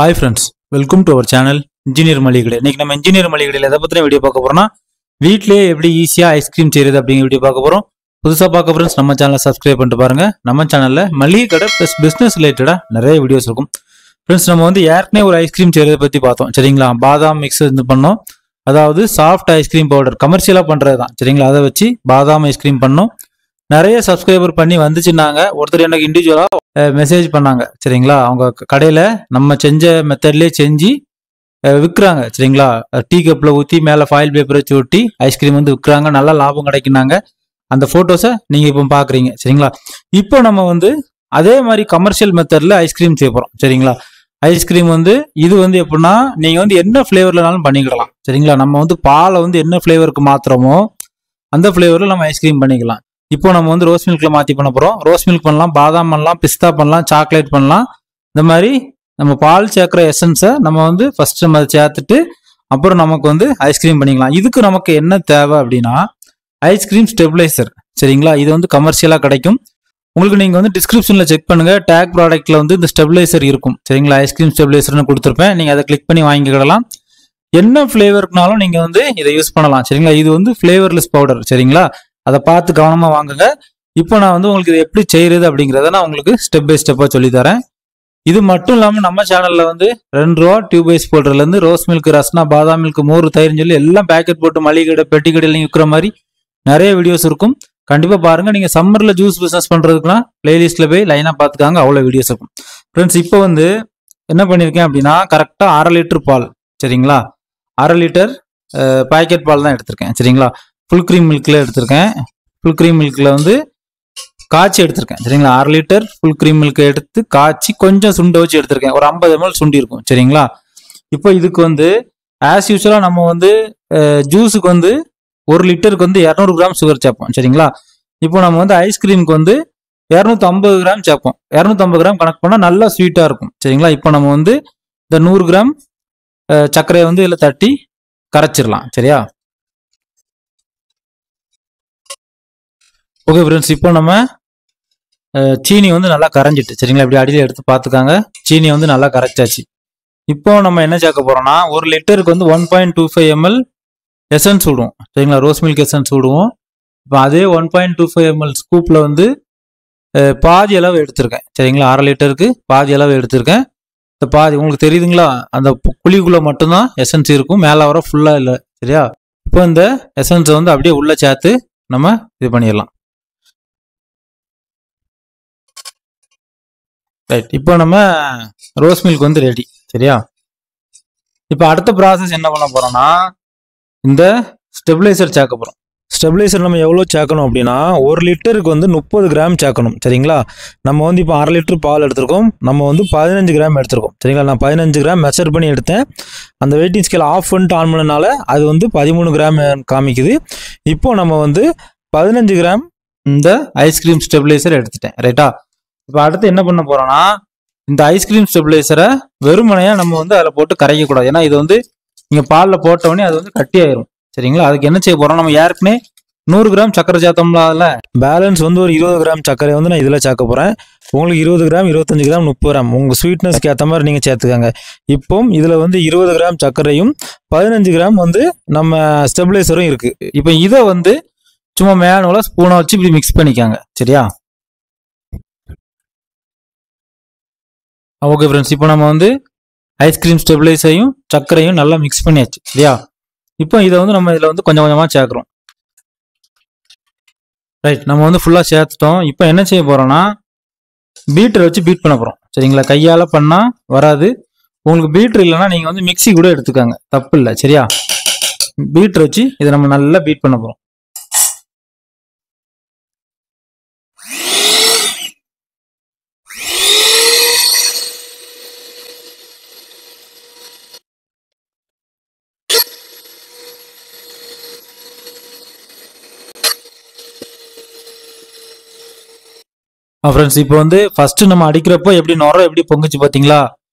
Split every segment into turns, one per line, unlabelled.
Hi friends, welcome to our channel Engineer Maligade. இன்னைக்கு நம்ம engineer மளிகையில் எதை பத்தின வீடியோ பார்க்க போறோம்னா வீட்லயே எப்படி ஈஸியா ஐஸ்கிரீம் செய்யறது அப்படிங்கிற வீடியோ பார்க்க போறோம். புதுசா பார்க்க ஃப்ரெண்ட்ஸ் நம்ம சேனலை சப்ஸ்கிரைப் பண்ணிட்டு பாருங்க. நம்ம சேனல்ல மளிகை கடை பிளஸ் பிசினஸ் ரிலேட்டடா நிறைய வீடியோஸ் இருக்கும். ஃப்ரெண்ட்ஸ் நம்ம ஏற்கனவே ஒரு ஐஸ்கிரீம் செய்யறதை பத்தி பார்த்தோம் சரிங்களா. பாதாம் மிக்ஸ் பண்ணோம், அதாவது சாஃப்ட் ஐஸ்கிரீம் பவுடர் கமர்ஷியலா பண்றது தான் சரிங்களா. அதை வச்சு பாதாம் ஐஸ்கிரீம் பண்ணோம். நிறைய சப்ஸ்கிரைபர் பண்ணி வந்துச்சுன்னாங்க. ஒருத்தர் எனக்கு இண்டிவிஜுவலா மெசேஜ் பண்ணாங்க சரிங்களா. அவங்க கடையில நம்ம செஞ்ச மெத்தட்லயே செஞ்சு விற்கிறாங்க சரிங்களா. டீ கப்ல ஊற்றி மேலே ஃபாயில் பேப்பர் வச்சு ஒட்டி ஐஸ்கிரீம் விற்கிறாங்க, நல்லா லாபம் கிடைக்குனாங்க. அந்த போட்டோஸை நீங்க இப்போ பாக்குறீங்க சரிங்களா. இப்போ நம்ம அதே மாதிரி கமர்ஷியல் மெத்தட்ல ஐஸ்கிரீம் செய்ய போறோம் சரிங்களா. ஐஸ்கிரீம் இது எப்படின்னா நீங்க என்ன ஃபிளேவர்லனாலும் பண்ணிக்கிடலாம் சரிங்களா. நம்ம பாலை என்ன ஃபிளேவருக்கு மாத்திரமோ அந்த ஃபிளேவர்ல நம்ம ஐஸ்கிரீம் பண்ணிக்கலாம். இப்போ நம்ம ரோஸ் மில்க்ல மாத்தி பண்ண போறோம். ரோஸ் மில்க் பண்ணலாம், பாதாம் பண்ணலாம், பிஸ்தா பண்ணலாம், சாக்லேட் பண்ணலாம். இந்த மாதிரி நம்ம பால் சேர்க்கிற எசன்ஸை நம்ம ஃபர்ஸ்ட் நம்ம அதை சேர்த்துட்டு அப்புறம் நமக்கு ஐஸ்கிரீம் பண்ணிக்கலாம். இதுக்கு நமக்கு என்ன தேவை அப்படின்னா ஐஸ்கிரீம் ஸ்டெபிளைசர் சரிங்களா. இது கமர்ஷியலா கிடைக்கும். உங்களுக்கு நீங்க டிஸ்கிரிப்ஷன்ல செக் பண்ணுங்க, டேக் ப்ராடக்ட்ல இந்த ஸ்டெபிளைசர் இருக்கும் சரிங்களா. ஐஸ்கிரீம் ஸ்டெபிளைசர்னு கொடுத்துருப்பேன், நீங்க அதை கிளிக் பண்ணி வாங்கிக்கிடலாம். என்ன ஃபிளேவருக்குனாலும் நீங்க இதை யூஸ் பண்ணலாம் சரிங்களா. இது ஃபிளேவர்லெஸ் பவுடர் சரிங்களா. அதை பார்த்து கவனமா வாங்குங்க. இப்போ நான் உங்களுக்கு இதை எப்படி செய்யறது அப்படிங்கிறத நான் உங்களுக்கு ஸ்டெப் பை ஸ்டெப்பா சொல்லி தரேன். இது மட்டும் இல்லாமல் நம்ம சேனல்ல 2 ரூபா டியூப் ஐஸ் பவுடர்ல இருந்து ரோஸ் மில்க், ரஸ்னா, பாதாம் மில்க், மோர், தயிர்னு சொல்லி எல்லாம் பேக்கெட் போட்டு மளிகை கடை பெட்டி கடையில விற்கிற மாதிரி நிறைய வீடியோஸ் இருக்கும். கண்டிப்பா பாருங்க. நீங்க சம்மர்ல ஜூஸ் பிசினஸ் பண்றதுக்குலாம் பிளேலிஸ்ட்ல போய் லைனா பாத்துக்காங்க, அவ்வளவு வீடியோஸ் இருக்கும். ஃப்ரெண்ட்ஸ் இப்போ என்ன பண்ணிருக்கேன் அப்படின்னா கரெக்டா 1/2 லிட்டர் பால் சரிங்களா. 1/2 லிட்டர் பாக்கெட் பால் தான் எடுத்திருக்கேன் சரிங்களா. ஃபுல் க்ரீம் மில்க்ல எடுத்திருக்கேன். ஃபுல் க்ரீம் மில்க்ல காய்ச்சி எடுத்திருக்கேன் சரிங்களா. 1/2 லிட்டர் ஃபுல் க்ரீம் மில்க் எடுத்து காய்ச்சி கொஞ்சம் சுண்ட வச்சு எடுத்திருக்கேன். ஒரு 50 ml சுண்டி இருக்கும் சரிங்களா. இப்போ இதுக்கு ஆஸ் யூஸ்வலா நம்ம ஜூஸுக்கு 1 லிட்டருக்கு 200 கிராம் சுகர் சேர்ப்போம் சரிங்களா. இப்போ நம்ம ஐஸ்கிரீமுக்கு 250 கிராம் சேர்ப்போம். 250 கிராம் கணக்கு பண்ணா நல்லா ஸ்வீட்டா இருக்கும் சரிங்களா. இப்போ நம்ம இந்த 100 கிராம் சர்க்கரையை இதில் தட்டி கரைச்சிடலாம் சரியா. ஓகே ஃப்ரெண்ட்ஸ், இப்போ நம்ம சீனி நல்லா கரைஞ்சிட்டு சரிங்களா. இப்படி அடியில் எடுத்து பார்த்துக்காங்க. சீனி நல்லா கரைச்சாச்சு. இப்போ நம்ம என்ன சேர்க்க போறோம்னா 1 லிட்டருக்கு 1.25 ml எசன்ஸ் விடுவோம் சரிங்களா. ரோஸ் மில்க் எசன்ஸ் விடுவோம். இப்போ அதே 1.25 ml ஸ்கூப்ல பாதி அளவு எடுத்திருக்கேன் சரிங்களா. 1/2 லிட்டருக்கு பாதி அளவு எடுத்திருக்கேன். இந்த பாதி உங்களுக்கு தெரியுதுங்களா, அந்த குழிக்குள்ள மட்டும்தான் எசன்ஸ் இருக்கும், மேலே வர ஃபுல்லா இல்லை சரியா. இப்போ இந்த எசன்ஸை அப்படியே உள்ள சேர்த்து நம்ம இது பண்ணிடலாம். ரைட், இப்போ நம்ம ரோஸ் மில்க் ரெடி சரியா. இப்போ அடுத்த ப்ராசஸ் என்ன பண்ண போறோம்னா இந்த ஸ்டெபிளைசர் சேர்க்க போறோம். ஸ்டெபிளைசர் நம்ம எவ்வளோ சேர்க்கணும் அப்படின்னா 1 லிட்டருக்கு 30 கிராம் சேர்க்கணும் சரிங்களா. நம்ம இப்போ 1/2 லிட்டர் பால் எடுத்திருக்கோம், நம்ம 15 கிராம் எடுத்திருக்கோம் சரிங்களா. நான் 15 கிராம் மெஷர் பண்ணி எடுத்தேன். அந்த வெயிட்டிங் ஸ்கேல் ஆஃப் பண்ணிட்டு ஆன் பண்ணனால அது 13 கிராம் காமிக்குது. இப்போ நம்ம 15 கிராம் இந்த ஐஸ்கிரீம் ஸ்டெபிளைசர் எடுத்துட்டேன் ரைட்டா. இப்போ அடுத்து என்ன பண்ண போறோம்னா இந்த ஐஸ்கிரீம் ஸ்டெபிளைசரை வெறுமனையா நம்ம அதில் போட்டு கரைக்க கூடாது. ஏன்னா இது நீங்க பாலில் போட்ட உடனே அது கட்டி ஆயிரும் சரிங்களா. அதுக்கு என்ன செய்ய போறோம், நம்ம ஏற்கனவே 100 கிராம் சக்கரை சேர்த்தோம்ல, அதில் பேலன்ஸ் ஒரு 20 கிராம் சக்கரை நான் இதில் சேர்க்க போறேன். உங்களுக்கு 20 கிராம், 25 கிராம், 30 கிராம் உங்க ஸ்வீட்னஸ்க்கு ஏற்ற மாதிரி நீங்க சேர்த்துக்கங்க. இப்போ இதுல 20 கிராம் சர்க்கரையும் 15 கிராம் நம்ம ஸ்டெபிளைசரும் இருக்கு. இப்போ இதை சும்மா மேனுவலா ஸ்பூனை வச்சு இப்படி மிக்ஸ் பண்ணிக்காங்க சரியா. ஓகே ஃப்ரெண்ட்ஸ், இப்போ நம்ம ஐஸ்கிரீம் ஸ்டெபிளைசரையும் சர்க்கரையும் நல்லா மிக்ஸ் பண்ணியாச்சு சரியா. இப்போ இதை நம்ம இதில் கொஞ்சம் கொஞ்சமாக சேர்க்குறோம். ரைட், நம்ம ஃபுல்லாக சேர்த்துட்டோம். இப்போ என்ன செய்ய போகிறோம்னா பீட்டரை வச்சு பீட் பண்ண போகிறோம் சரிங்களா. கையால் பண்ணால் வராது. உங்களுக்கு பீட்டர் இல்லைன்னா நீங்கள் மிக்ஸி கூட எடுத்துக்காங்க, தப்பு இல்லை சரியா. பீட்டர் வச்சு இதை நம்ம நல்லா பீட் பண்ண போகிறோம். ஃப்ரெண்ட்ஸ் இப்போ ஃபர்ஸ்ட் நம்ம அடிக்கிறப்போ எப்படி நுர எப்படி பொங்குச்சு பார்த்தீங்களா.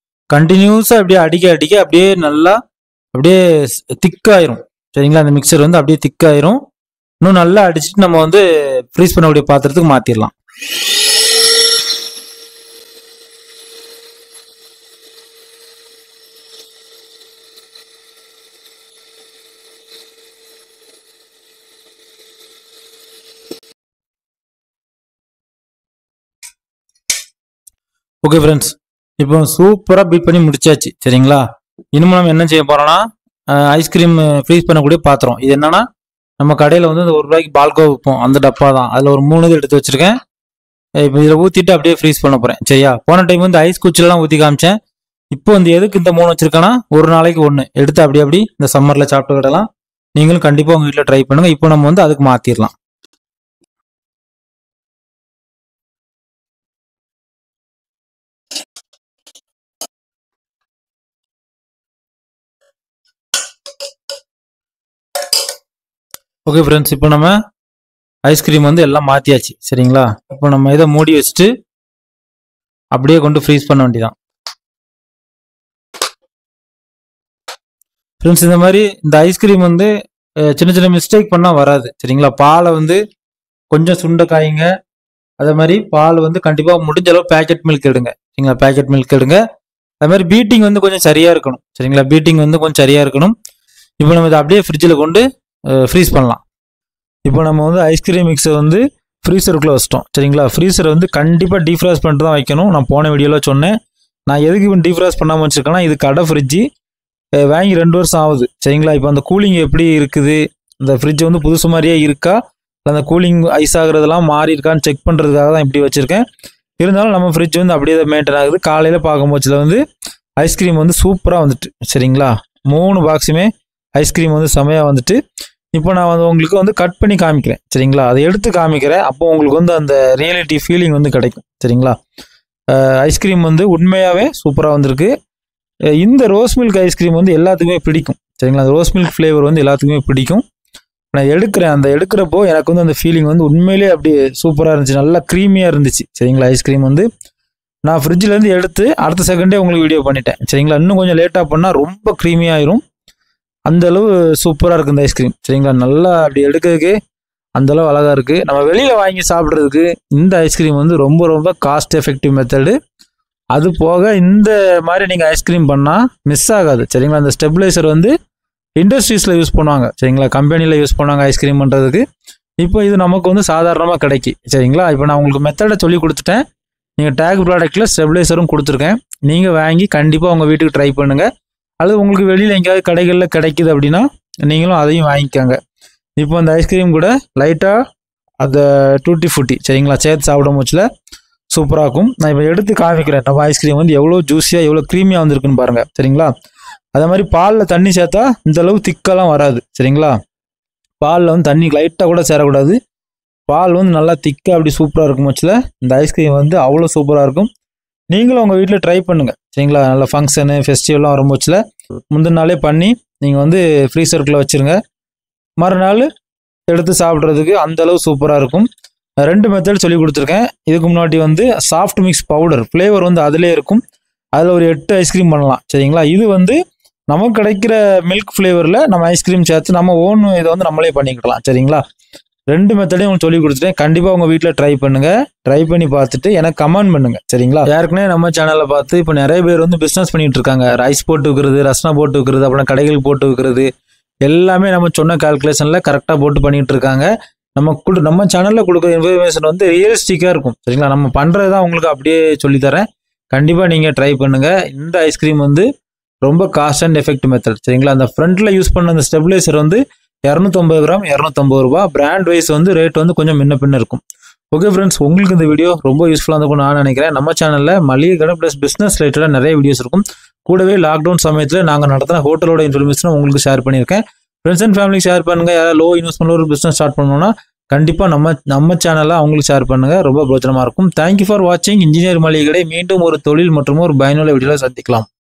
கண்டினியூஸாக அப்படியே அடிக்க அடிக்க அப்படியே நல்லா அப்படியே திக்காயிரும் சரிங்களா. அந்த மிக்சர் அப்படியே திக்காயிரும். இன்னும் நல்லா அடிச்சுட்டு நம்ம ஃப்ரீஸ் பண்ணக்கூடிய பாத்திரத்துக்கு மாற்றிடலாம். ஓகே ஃப்ரெண்ட்ஸ், இப்போ சூப்பராக பீட் பண்ணி முடிச்சாச்சு சரிங்களா. இனிமேல் நம்ம என்ன செய்ய போகிறோம்னா ஐஸ்கிரீம் ஃப்ரீஸ் பண்ணக்கூடிய பாத்திரம். இது என்னன்னா நம்ம கடையில் வந்து அந்த ₹1 பால்கோ விற்போம், அந்த டப்பா தான். அதில் ஒரு 3 இது எடுத்து வச்சிருக்கேன். இப்போ இதில் ஊற்றிட்டு அப்படியே ஃப்ரீஸ் பண்ண போகிறேன் சரியா. போன டைம் வந்து ஐஸ் குச்சிலலாம் ஊற்றி காமிச்சேன். இப்போ வந்து எதுக்கு இந்த 3 வச்சிருக்கேன்னா, ஒரு நாளைக்கு 1 எடுத்து அப்படி இந்த சம்மரில் சாப்பிட்டு கிடலாம். நீங்களும் கண்டிப்பாக உங்கள் வீட்டில் ட்ரை பண்ணுங்கள். இப்போ நம்ம வந்து அதுக்கு மாற்றிடலாம். ஓகே ஃப்ரெண்ட்ஸ், இப்போ நம்ம ஐஸ்கிரீம் வந்து எல்லாம் மாற்றியாச்சு சரிங்களா. இப்போ நம்ம இதை மூடி வச்சுட்டு அப்படியே கொண்டு ஃப்ரீஸ் பண்ண வேண்டியதான். ஃப்ரெண்ட்ஸ், இந்த மாதிரி இந்த ஐஸ்கிரீம் வந்து சின்ன சின்ன மிஸ்டேக் பண்ணால் வராது சரிங்களா. பாலை வந்து கொஞ்சம் சுண்ட காய்ங்க. அதே மாதிரி பால் வந்து கண்டிப்பாக முடிஞ்ச அளவு பேக்கெட் மில்க் எடுங்க சரிங்களா. பேக்கெட் மில்க் எடுங்க. அது மாதிரி பீட்டிங் வந்து கொஞ்சம் சரியாக இருக்கணும் சரிங்களா. பீட்டிங் வந்து கொஞ்சம் சரியாக இருக்கணும். இப்போ நம்ம இதை அப்படியே ஃப்ரிட்ஜில் கொண்டு ஃப்ரீஸ் பண்ணலாம். இப்போ நம்ம வந்து ஐஸ்கிரீம் மிக்ஸை வந்து ஃப்ரீசருக்குள்ளே வச்சிட்டோம் சரிங்களா. ஃப்ரீசரை வந்து கண்டிப்பாக டீஃப்ராஸ் பண்ணிட்டு தான் வைக்கணும். நான் போன வீடியோவில் சொன்னேன். நான் எதுக்கு இப்போ டீஃப்ராஸ் பண்ணாமல் வச்சுருக்கேன்னா, இது கடை ஃப்ரிட்ஜு, வாங்கி 2 வருஷம் ஆகுது சரிங்களா. இப்போ அந்த கூலிங் எப்படி இருக்குது, இந்த ஃப்ரிட்ஜ் வந்து புதுசு மாதிரியே இருக்கா, அந்த கூலிங் ஐஸ் ஆகுறதெல்லாம் மாறி இருக்கான்னு செக் பண்ணுறதுக்காக தான் இப்படி வச்சுருக்கேன். இருந்தாலும் நம்ம ஃப்ரிட்ஜ் வந்து அப்படியே மெயின்டைன் ஆகுது. காலையில் பார்க்கும்போதுல வந்து ஐஸ்கிரீம் வந்து சூப்பராக வந்துட்டு சரிங்களா. 3 பாக்ஸுமே ஐஸ்கிரீம் வந்து செமையாக வந்துட்டு. இப்போ நான் வந்து உங்களுக்கு வந்து கட் பண்ணி காமிக்கிறேன் சரிங்களா. அதை எடுத்து காமிக்கிறேன். அப்போ உங்களுக்கு வந்து அந்த ரியாலிட்டி ஃபீலிங் வந்து கிடைக்கும் சரிங்களா. ஐஸ்கிரீம் வந்து உண்மையாகவே சூப்பராக வந்திருக்கு. இந்த ரோஸ் மில்க் ஐஸ்கிரீம் வந்து எல்லாத்துக்குமே பிடிக்கும் சரிங்களா. அந்த ரோஸ் மில்க் ஃப்ளேவர் வந்து எல்லாத்துக்குமே பிடிக்கும். நான் எடுக்கிறேன், அந்த எடுக்கிறப்போ எனக்கு வந்து அந்த ஃபீலிங் வந்து உண்மையிலே அப்படியே சூப்பராக இருந்துச்சு. நல்லா க்ரீமியாக இருந்துச்சு சரிங்களா. ஐஸ்கிரீம் வந்து நான் ஃப்ரிட்ஜிலேருந்து எடுத்து அடுத்த செகண்டே உங்களுக்கு வீடியோ பண்ணிட்டேன் சரிங்களா. இன்னும் கொஞ்சம் லேட்டாக பண்ணால் ரொம்ப க்ரீமியாகிடும். அந்த அளவு சூப்பராக இருக்குது இந்த ஐஸ்கிரீம் சரிங்களா. நல்லா அப்படி எடுக்கிறதுக்கு அந்தளவு அழகாக இருக்குது. நம்ம வெளியில் வாங்கி சாப்பிட்றதுக்கு இந்த ஐஸ்கிரீம் வந்து ரொம்ப ரொம்ப காஸ்ட் எஃபெக்டிவ் மெத்தடு. அது போக இந்த மாதிரி நீங்கள் ஐஸ்கிரீம் பண்ணால் மிஸ் ஆகாது சரிங்களா. அந்த ஸ்டெபிளைசர் வந்து இண்டஸ்ட்ரீஸில் யூஸ் பண்ணுவாங்க சரிங்களா. கம்பெனியில் யூஸ் பண்ணுவாங்க ஐஸ்கிரீம் பண்ணுறதுக்கு. இப்போ இது நமக்கு வந்து சாதாரணமாக கிடைக்கும் சரிங்களா. இப்போ நான் உங்களுக்கு மெத்தடை சொல்லி கொடுத்துட்டேன். நீங்கள் டேக் ப்ராடக்ட்டில் ஸ்டெபிளைசரும் கொடுத்துருக்கேன். நீங்கள் வாங்கி கண்டிப்பாக உங்கள் வீட்டுக்கு ட்ரை பண்ணுங்கள். அல்லது உங்களுக்கு வெளியில் எங்கேயாவது கடைகளில் கிடைக்குது அப்படின்னா நீங்களும் அதையும் வாங்கிக்கோங்க. இப்போ அந்த ஐஸ்கிரீம் கூட லைட்டாக அந்த டூட்டி ஃபுட்டி சரிங்களா சேர்த்து சாப்பிடும் போச்சுல சூப்பராக இருக்கும். நான் இப்போ எடுத்து காமிக்கிறேன். நம்ம ஐஸ்கிரீம் வந்து எவ்வளோ ஜூஸியாக எவ்வளோ க்ரீமியாக வந்திருக்குன்னு பாருங்கள் சரிங்களா. அதே மாதிரி பாலில் தண்ணி சேர்த்தா இந்த அளவு திக்கெல்லாம் வராது சரிங்களா. பாலில் வந்து தண்ணி லைட்டாக கூட சேரக்கூடாது. பால் வந்து நல்லா திக்காக அப்படி சூப்பராக இருக்கும் போச்சுல இந்த ஐஸ்கிரீம் வந்து அவ்வளோ சூப்பராக இருக்கும். நீங்களும் உங்கள் வீட்டில் ட்ரை பண்ணுங்கள் சரிங்களா. நல்ல ஃபங்க்ஷனு ஃபெஸ்டிவல்லாம் வரும்போச்சுல முந்தின நாளே பண்ணி நீங்கள் வந்து ஃப்ரீசருக்குள்ளே வச்சுருங்க. மறுநாள் எடுத்து சாப்பிட்றதுக்கு அந்தளவு சூப்பராக இருக்கும். 2 மெத்தட் சொல்லி கொடுத்துருக்கேன். இதுக்கு முன்னாடி வந்து சாஃப்ட் மிக்ஸ் பவுடர் ஃப்ளேவர் வந்து அதிலே இருக்கும். அதில் ஒரு 8 ஐஸ்கிரீம் பண்ணலாம் சரிங்களா. இது வந்து நமக்கு கிடைக்கிற மில்க் ஃப்ளேவரில் நம்ம ஐஸ்கிரீம் சேர்த்து நம்ம ஓன் இதை வந்து நம்மளே பண்ணிக்கலாம் சரிங்களா. 2 மெத்தடையும் உங்களுக்கு சொல்லி கொடுத்துட்டேன். கண்டிப்பாக உங்கள் வீட்டில் ட்ரை பண்ணுங்கள். ட்ரை பண்ணி பார்த்துட்டு எனக்கு கமெண்ட் பண்ணுங்கள் சரிங்களா. ஏற்கனவே நம்ம சேனலில் பார்த்து இப்போ நிறைய பேர் வந்து பிஸ்னஸ் பண்ணிகிட்டு இருக்காங்க. ரைஸ் போட்டு விற்கிறது, ரஸ்னா போட்டு விற்கிறது, அப்புறம் கடைகளுக்கு போட்டு விற்கிறது, எல்லாமே நம்ம சொன்ன கால்குலேஷனில் கரெக்டாக போட்டு பண்ணிகிட்டு இருக்காங்க. நம்ம சேனலில் கொடுக்குற இன்ஃபர்மேஷன் வந்து ரியலிஸ்டிக்காக இருக்கும் சரிங்களா. நம்ம பண்ணுறது தான் உங்களுக்கு அப்படியே சொல்லித்தரேன். கண்டிப்பாக நீங்கள் ட்ரை பண்ணுங்கள். இந்த ஐஸ்கிரீம் வந்து ரொம்ப காஸ்ட் அண்ட் எஃபெக்ட் மெத்தட் சரிங்களா. அந்த ஃப்ரண்ட்டில் யூஸ் பண்ண அந்த ஸ்டெபிளைசர் வந்து 250 கிராம் ₹250. பிராண்ட் வைஸ் வந்து ரேட் வந்து கொஞ்சம் முன்ன பின்ன இருக்கும். ஓகே ஃப்ரெண்ட்ஸ், உங்களுக்கு இந்த வீடியோ ரொம்ப யூஸ்ஃபுல்லாக இருக்கும் நான் நினைக்கிறேன். நம்ம சேனலில் மளிகை கடை ப்ளஸ் பிஸ்னஸ் ரிலேட்டடாக நிறைய வீடியோஸ் இருக்கும். கூடவே லாக்டவுன் சமயத்தில் நாங்கள் நடத்தின ஹோட்டலோட இன்ஃபர்மேஷன் உங்களுக்கு ஷேர் பண்ணியிருக்கேன். ஃப்ரெண்ட்ஸ் அண்ட் ஃபேமிலிக்கு ஷேர் பண்ணுங்கள். யாராவது லோ இன்வெஸ்ட்மெண்ட் ஒரு பிஸ்னஸ் ஸ்டார்ட் பண்ணணும்னா கண்டிப்பாக நம்ம சேனலில் அவங்களுக்கு ஷேர் பண்ணுங்கள். ரொம்ப பிரோஜனமாக இருக்கும். தேங்க்யூ ஃபார் வாட்சிங் இன்ஜினியர் மளிகை கடை. மீண்டும் ஒரு தொழில் மற்றும் ஒரு பயனுள்ள வீடியோவில் சந்திக்கலாம்.